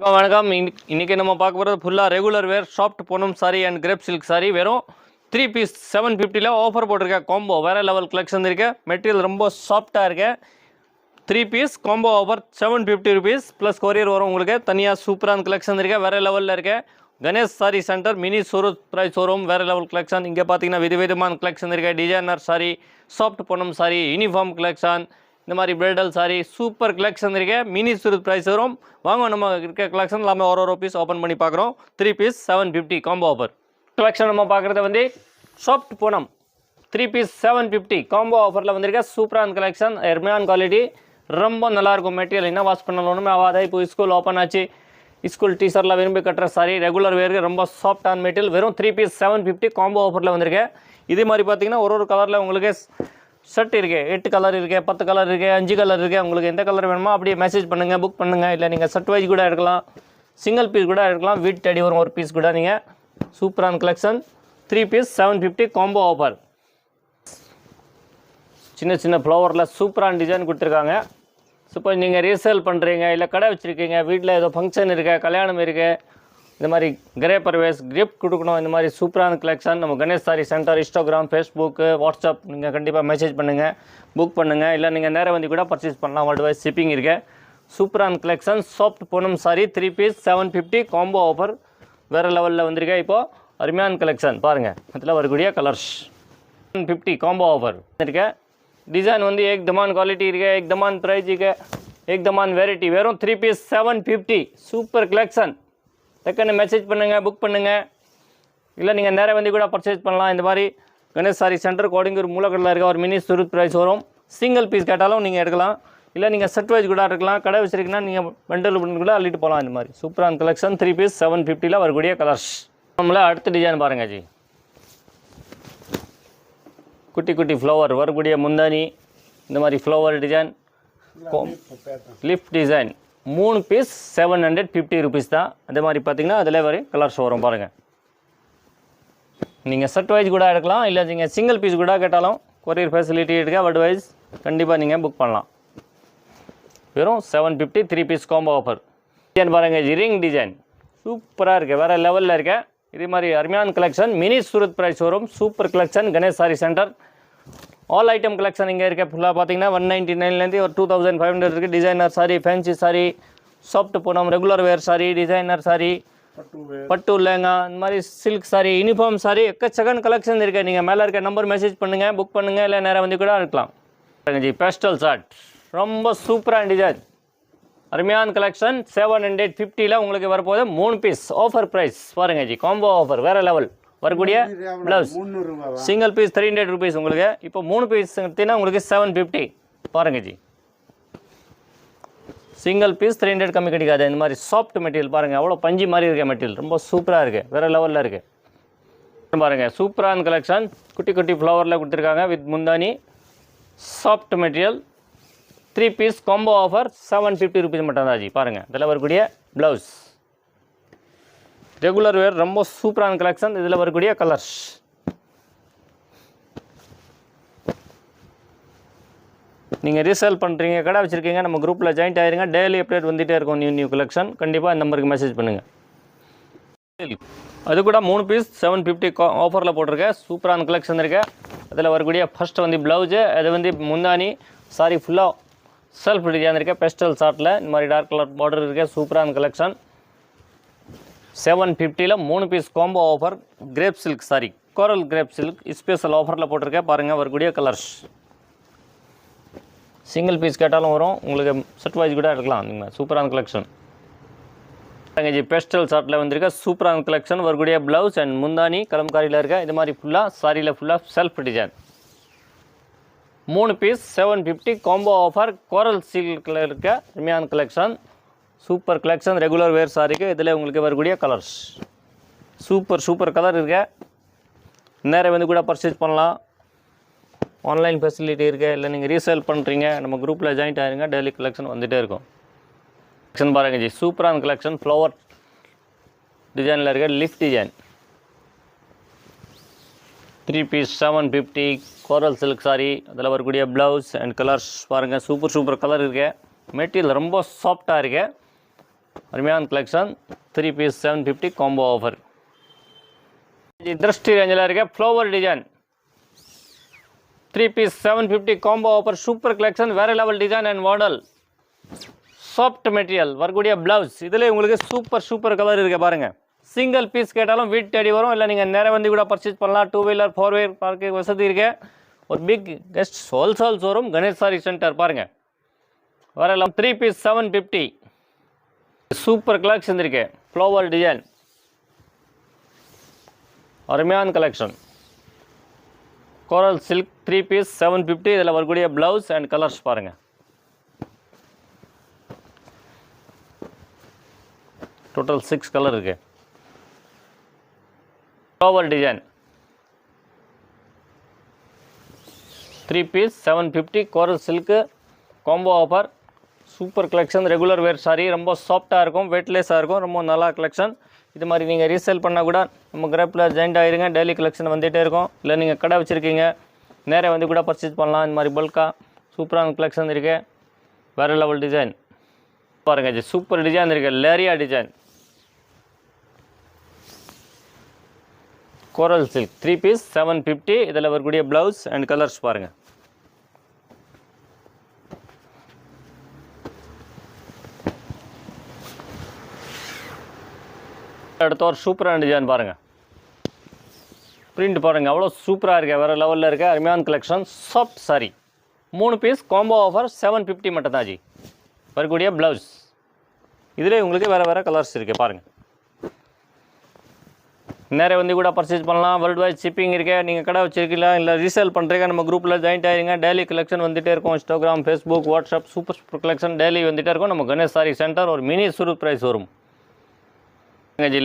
வணக்கம். இன்னைக்கு நம்ம பார்க்க போகிறது ஃபுல்லாக ரெகுலர் வேர் சாஃப்ட் பொன்னம் sari and crepe silk sari. வெறும் 3 பீஸ் 750 ஆஃபர் போட்டிருக்கேன். காம்போ வேறு லெவல் கலெக்ஷன் இருக்கு. மெட்டீரியல் ரொம்ப சாஃப்டாக இருக்கு. 3 piece combo offer 750 rupees plus courier வரும். உங்களுக்கு தனியாக சூப்பரான கலெக்ஷன் இருக்கு. வேறு லெவலில் இருக்கு. Ganesh sari centre mini Surat price showroom வேறு லெவல் கலெக்ஷன். இங்கே பார்த்தீங்கன்னா விதவிதமான கலெக்ஷன் இருக்கு. டிசைனர் சாரி, சாஃப்ட் பொன்னம் சாரி, யூனிஃபார்ம் கலெக்ஷன், இந்த மாதிரி பிரைடல் சாரி சூப்பர் கலெக்ஷன் இருக்கு. மினி சூரத் ப்ரைஸ் வரும். வாங்க நம்ம இருக்க கலெக்ஷன் எல்லாமே ஒரு பீஸ் ஓப்பன் பண்ணி பார்க்குறோம். 3 பீஸ் 750 காம்போ ஆஃபர் கலெக்ஷன். நம்ம பார்க்குறது வந்து சாஃப்ட் பொன்னம் 3 பீஸ் 750 காம்போ ஆஃபரில் வந்திருக்க சூப்பரான கலெக்ஷன். எர்மியான் குவாலிட்டி ரொம்ப நல்லாயிருக்கும். மெட்டீரியல் என்ன வாஷ் பண்ணாலும் ஒன்றுமே ஆகாது. இப்போ ஸ்கூல் ஓப்பன் ஆச்சு. ஸ்கூல் டீச்சர்லாம் விரும்பி கட்டுற சாரி ரெகுலர் வேருக்கு ரொம்ப சாஃப்டான மெட்டீரியல். வெறும் 3 பீஸ் 750 காம்போ ஆஃபரில் வந்திருக்கு. இதே மாதிரி பார்த்தீங்கன்னா ஒரு கலரில் உங்களுக்கு ஷர்ட் இருக்குது. 8 கலர் இருக்குது, 10 கலர் இருக்குது, 5 கலர் இருக்குது. உங்களுக்கு எந்த கலர் வேணுமோ அப்படியே மெசேஜ் பண்ணுங்கள், புக் பண்ணுங்கள். இல்லை நீங்கள் ஷர்ட் வைஸ் கூட எடுக்கலாம், சிங்கிள் பீஸ் கூட எடுக்கலாம். வீட் தேடி வரும் ஒரு பீஸ் கூட. நீங்கள் சூப்பரான கலெக்ஷன் 3 பீஸ் 750 காம்போ ஆஃபர். சின்ன சின்ன ஃப்ளவரில் சூப்பரான டிசைன் கொடுத்துருக்காங்க. சப்போஸ் நீங்கள் ரீசேல் பண்ணுறீங்க, இல்லை கடை வச்சுருக்கீங்க, வீட்டில் ஏதோ ஃபங்க்ஷன் இருக்குது, கல்யாணம் இருக்குது, இந்த மாதிரி கிரேப்பர் வேஸ் கிஃப்ட் கொடுக்கணும், இந்த மாதிரி சூப்பரான கலெக்ஷன் நம்ம Ganesh sari centre Instagram, Facebook, WhatsApp நீங்கள் கண்டிப்பாக மெசேஜ் பண்ணுங்கள், புக் பண்ணுங்கள். இல்லை நீங்கள் நேரம் வந்து கூட பர்ச்சேஸ் பண்ணலாம். வேர்ல்டு வைஸ் ஷிப்பிங் இருக்கு. சூப்பரான கலெக்ஷன் சாஃப்ட் பொன்னம் சாரி 3 பீஸ் 750 காம்போ ஆஃபர் வேறு லெவலில் வந்திருக்கேன். இப்போது அருமையான கலெக்ஷன் பாருங்கள். அதில் வரக்கூடிய கலர்ஸ் 750 காம்போ ஆஃபர் இருக்கேன். டிசைன் வந்து ஏக்தமான் குவாலிட்டி இருக்குது, ஏக்தமான் ப்ரைஸ் இருக்குது, ஏக்தமான் வெரைட்டி. வெறும் 3 பீஸ் 750 சூப்பர் கலெக்ஷன். டக்குன்னு மெசேஜ் பண்ணுங்கள், புக் பண்ணுங்கள். இல்லை நீங்கள் நேரம் வந்து கூட பர்ச்சேஸ் பண்ணலாம். இந்த மாதிரி கணேஷ் சாரி சென்டர் கோடிங்கூர் மூலக்கடலில் இருக்க ஒரு மினி சூரத் ப்ரைஸ் வரும். சிங்கிள் பீஸ் கேட்டாலும் நீங்கள் எடுக்கலாம். இல்லை நீங்கள் செட் வைஸ் கூட இருக்கலாம். கடை வச்சுருக்கீங்கன்னா நீங்கள் பண்டல் பண்ணி கூட அள்ளிட்டு போகலாம். இந்த மாதிரி சூப்பரான கலெக்ஷன் 3 பீஸ் 750 வரக்கூடிய கலர்ஸ். நம்மள அடுத்த டிசைன் பாருங்கள் ஜி. குட்டி குட்டி ஃப்ளவர் வரக்கூடிய முந்தானி, இந்த மாதிரி flower design, lift design. 3 piece 750 rupees தான். அதே மாதிரி பார்த்தீங்கன்னா அதில் வரை கலர்ஸ் வரும் பாருங்கள். நீங்கள் செட் வைஸ் கூட எடுக்கலாம். இல்லை நீங்கள் சிங்கிள் பீஸ் கூட கேட்டாலும் கொரியர் ஃபெசிலிட்டி எடுக்க வேர்ல்டு வைஸ் கண்டிப்பாக நீங்கள் புக் பண்ணலாம். வெறும் 750 3 பீஸ் காம்போ ஆஃபர். டிசைன் பாருங்கள். ரிங் டிசைன் சூப்பராக இருக்குது, வேறு லெவலில் இருக்க. இதே மாதிரி அருமையான கலெக்ஷன் மினி சூரத் ப்ரைஸ் வரும். Super collection Ganesh sari centre. All item collection இங்கே இருக்க. ஃபுல்லாக பார்த்தீங்கன்னா 199லேருந்து ஒரு 2500 இருக்குது. Designer sari, fancy sari, soft பொன்னம், regular wear sari, designer sari, பட்டு லேங்கா, இந்த மாதிரி silk sari, uniform sorry, எக்கச்சக்கன் collection இருக்குது. நீங்கள் மேலே இருக்க நம்பர் மெசேஜ் பண்ணுங்கள், புக் பண்ணுங்கள். இல்லை நேரம் வந்து கூட இருக்கலாம். ஜி பேஸ்டல் ஷர்ட் ரொம்ப சூப்பரான டிசைன், அருமையான கலெக்ஷன். 750 உங்களுக்கு வரப்போது 3 பீஸ் ஆஃபர் ப்ரைஸ் பாருங்க ஜி. காம்போ ஆஃபர் வேறு லெவல் வரக்கூடிய ப்ளவுஸ். சிங்கிள் பீஸ் 300 rupees உங்களுக்கு. இப்போ 3 பீஸ் எடுத்தீங்கன்னா உங்களுக்கு 750 பாருங்கள் ஜி. சிங்கிள் பீஸ் 300 கம்மி கிடைக்காது. இந்த மாதிரி சாஃப்ட் மெட்டீரியல் பாருங்கள், எவ்வளோ பஞ்சு மாதிரி இருக்க மெட்டீரியல். ரொம்ப சூப்பராக இருக்குது, வேறு லெவலில் இருக்குது பாருங்கள். சூப்பரான கலெக்ஷன். குட்டி குட்டி ஃப்ளவரில் கொடுத்துருக்காங்க வித் முந்தானி. Soft material 3 piece combo offer 750 rupees மட்டும் தான் ஜி. பாருங்கள் இதில் வரக்கூடிய ப்ளவுஸ். ரெகுலர் வேர் ரொம்ப சூப்பரான கலெக்ஷன். இதில் வரக்கூடிய கலர்ஸ். நீங்கள் ரீசேல் பண்ணுறீங்க, கடை வச்சுருக்கீங்க, நம்ம குரூப்பில் ஜாயின்ட் ஆகிருங்க. டெய்லி அப்டேட் வந்துகிட்டே இருக்கும் நியூ கலெக்ஷன். கண்டிப்பாக இந்த நம்பருக்கு மெசேஜ் பண்ணுங்கள். அது கூட 3 பீஸ் 750 ஆஃபரில் போட்டிருக்கேன். சூப்பரான கலெக்ஷன் இருக்கு. அதில் வரக்கூடிய ஃபஸ்ட்டு வந்து ப்ளவுஸு, அது வந்து முந்தானி சாரி ஃபுல்லாக செல்ஃப் டிசைன் இருக்குது. பெஸ்டல் ஷார்ட்டில் இந்த மாதிரி டார்க் கலர் பார்டர் இருக்குது. சூப்பரான collection. 750 3 piece combo offer. Crepe silk sari, coral crepe silk special ஆஃபரில் போட்டிருக்கேன். பாருங்கள் வரக்கூடிய கலர்ஸ். சிங்கிள் பீஸ் கேட்டாலும் வரும். உங்களுக்கு செட் வைஸ் கூட எடுக்கலாம். நீங்கள் சூப்பரான கலெக்ஷன் ஜி. பெஸ்டல் ஷார்ட்டில் வந்திருக்க சூப்பரான கலெக்ஷன். வரக்கூடிய ப்ளவுஸ் அண்ட் முந்தானி கலம்காரியில் இருக்க. இது மாதிரி ஃபுல்லாக சாரியில் ஃபுல்லாக self design. 3 piece 750 combo offer. Coral சில்கில் இருக்க அருமையான collection. Super collection regular wear சாரிக்கு. இதில் உங்களுக்கு வரக்கூடிய கலர்ஸ் சூப்பர் கலர் இருக்கு. நேரம் வந்து கூட பர்ச்சேஸ் பண்ணலாம். ஆன்லைன் ஃபெசிலிட்டி இருக்குது. இல்லை நீங்கள் ரீசேல் பண்ணுறீங்க, நம்ம குரூப்பில் ஜாயின்ட் ஆகிருங்க. டெய்லி கலெக்ஷன் வந்துகிட்டே இருக்கும். கலெக்ஷன் பாருங்கள் ஜி. சூப்பரான கலெக்ஷன். ஃப்ளவர் டிசைனில் இருக்க லிஃப்ட் டிசைன். 3 பீஸ் 750 கோரல் சில்க் சாரி. அதில் வரக்கூடிய ப்ளவுஸ் அண்ட் கலர்ஸ் பாருங்கள். சூப்பர் கலர் இருக்குது. மெட்டீரியல் ரொம்ப சாஃப்டாக இருக்குது. அருமையான கலெக்ஷன் 3 பீஸ் 750 காம்போ ஆஃபர். திருஷ்டி ரேஞ்சில் இருக்க flower design 3 piece 750 combo offer. Super collection, வேறு level design and model. Soft material வரக்கூடிய ப்ளவுஸ். இதில் உங்களுக்கு சூப்பர் கலர் இருக்குது பாருங்கள். சிங்கிள் பீஸ் கேட்டாலும் வீட்டு தேடி வரும். இல்லை நீங்கள் நேராக வந்து கூட பர்ச்சேஸ் பண்ணலாம். 2 வீலர் 4 வீலர் பார்க்கிங் வசதி இருக்கு. ஒரு biggest wholesale showroom Ganesh sari centre பாருங்கள். வரலாம் 3 பீஸ் 750. சூப்பர் கலெக்ஷன் இருக்கு. ஃப்ளவர் டிசைன் அருமையான கலெக்ஷன். Coral silk 3 piece 750. இதில் வரக்கூடிய ப்ளவுஸ் அண்ட் கலர்ஸ் பாருங்கள். டோட்டல் 6 கலர் இருக்கு. Flower design 3 piece 750 coral silk combo offer. Super collection, regular wear sari. ரொம்ப சாஃப்டாக இருக்கும், வெயிட்லெஸ்ஸாக இருக்கும். ரொம்ப நல்லா கலெக்ஷன். இது மாதிரி நீங்கள் ரீசேல் பண்ணால் கூட நம்ம கிராப்பில் ஜாயின்ட் ஆகிருங்க. டெய்லி கலெக்ஷன் வந்துகிட்டே இருக்கும். இல்லை நீங்கள் கடை வச்சுருக்கீங்க, நேராக வந்து கூட பர்ச்சேஸ் பண்ணலாம். இந்த மாதிரி பல்காக சூப்பரான கலெக்ஷன் இருக்குது. வேறு லெவல் டிசைன் பாருங்கள். இது சூப்பர் டிசைன் இருக்குது. லேரியா டிசைன் கோரல் சில்க் 3 பீஸ் 750. இதில் வரக்கூடிய ப்ளவுஸ் அண்ட் கலர்ஸ் பாருங்கள். அடுத்த ஒரு சூப்பரான டிசைன் பாருங்கள். பிரிண்ட் பாருங்கள், அவ்வளோ சூப்பராக இருக்குது. வேறு லெவலில் இருக்க அருமையான collection. Soft sari 3 piece combo offer 750 மட்டும் தான் ஜி. வரக்கூடிய ப்ளவுஸ். இதில் உங்களுக்கு வேறு கலர்ஸ் இருக்குது பாருங்கள். நிறைய வந்து கூட பர்ச்சேஸ் பண்ணலாம். வேர்ல்டு வைட் ஷிப்பிங் இருக்கு. நீங்கள் கடை வச்சிருக்கீங்களா, இல்லை ரீசேல் பண்ணுறீங்க, நம்ம குரூப்பில் ஜாயின்ட் ஆகிருங்க. டெய்லி கலெக்ஷன் வந்துகிட்டே இருக்கும். Instagram, Facebook, WhatsApp super collection daily வந்துகிட்டே இருக்கும். நம்ம கணேஷ் சாரி சென்டர் ஒரு மினி சூரத் ப்ரைஸ் வரும்.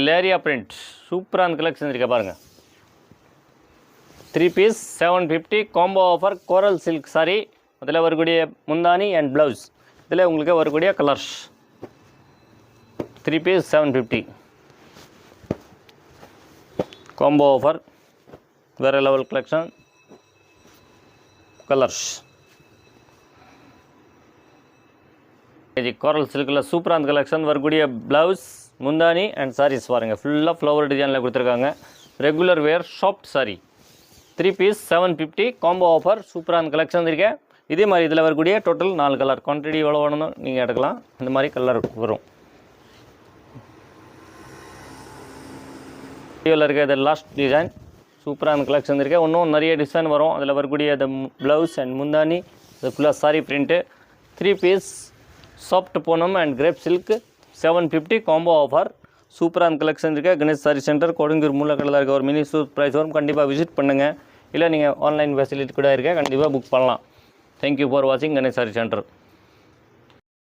லேரியா பிரிண்ட் சூப்பரான கலெக்ஷன் இருக்கா பாருங்கள். 3 piece 750 combo offer. Coral silk sari. அதில் வரக்கூடிய முந்தானி அண்ட் ப்ளவுஸ். இதில் உங்களுக்கு வரக்கூடிய கலர்ஸ். 3 piece 750 combo offer. வேறு லெவல் கலெக்ஷன். கலர்ஸ் இது கோரல் சில்கில் சூப்பரான கலெக்ஷன். வரக்கூடிய ப்ளவுஸ், முந்தானி அண்ட் சாரீஸ் பாருங்கள். ஃபுல்லாக ஃப்ளவர் டிசைனில் கொடுத்துருக்காங்க. Regular wear soft sari 3 piece 750 combo offer. சூப்பரான கலெக்ஷன் இருக்கு. இதே மாதிரி இதில் வரக்கூடிய டோட்டல் 4 கலர். குவான்டிட்டி எவ்வளோ வேணும் நீங்கள் எடுக்கலாம். இந்த மாதிரி கலர் வரும். வீடியோவில் இருக்க இது லாஸ்ட் டிசைன். சூப்பரான கலெக்ஷன் இருக்கு. இன்னும் நிறைய டிசைன் வரும். அதில் வரக்கூடிய இந்த ப்ளவுஸ் அண்ட் முந்தானி, இது ஃபுல்லாக sari print. 3 piece soft Poonam and crepe silk 750 combo offer. சூப்பரான கலெக்ஷன் இருக்குது. கணேஷ் சாரி சென்டர் கொடுங்கூர் மூலக்கடலில் இருக்க ஒரு மினி சூட் ப்ரைஸ் வரும். கண்டிப்பாக விசிட் பண்ணுங்கள். இல்லை நீங்கள் ஆன்லைன் ஃபெசிலிட்டி கூட இருக்க, கண்டிப்பாக புக் பண்ணலாம். தேங்க்யூ ஃபார் வாட்சிங் கணேஷ் சாரி சென்டர்.